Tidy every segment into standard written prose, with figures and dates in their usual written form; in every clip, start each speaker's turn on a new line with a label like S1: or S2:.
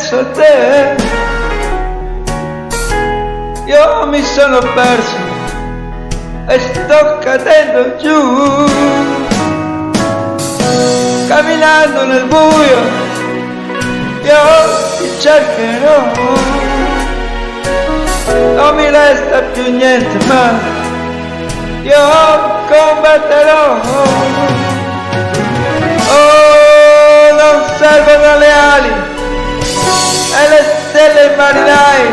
S1: penso a te, io mi sono perso e sto cadendo giù, camminando nel buio, io ti cercherò, non mi resta più niente ma io combatterò. Oh, non servono le ali e le stelle marinai,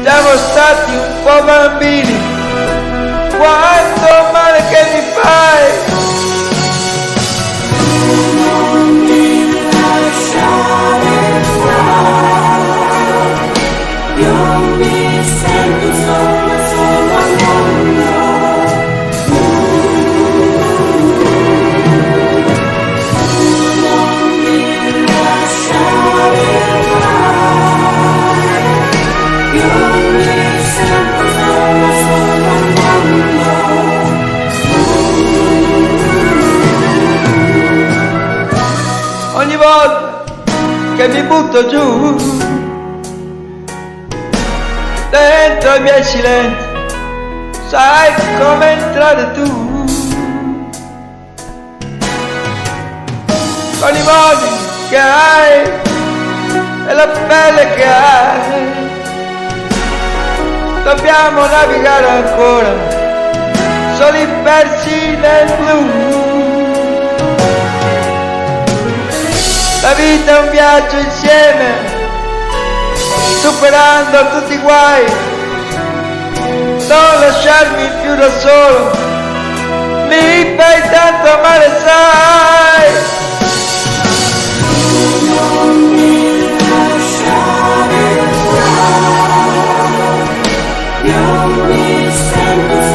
S1: siamo stati un po' bambini, quanto male che mi fai.
S2: Non mi lasciare fare, io mi sento solo al mondo. Non mi lasciare fare, io mi sento solo al mondo.
S1: Ogni volta che mi butto giù dentro i miei silenzi, sai come entrare tu, con i modi che hai e la pelle che hai, dobbiamo navigare ancora soli persi nel blu. La vita è un viaggio insieme, superando tutti i guai, non lasciarmi più da solo, mi fai tanto male sai.
S2: Non mi lasciare fare, io mi sento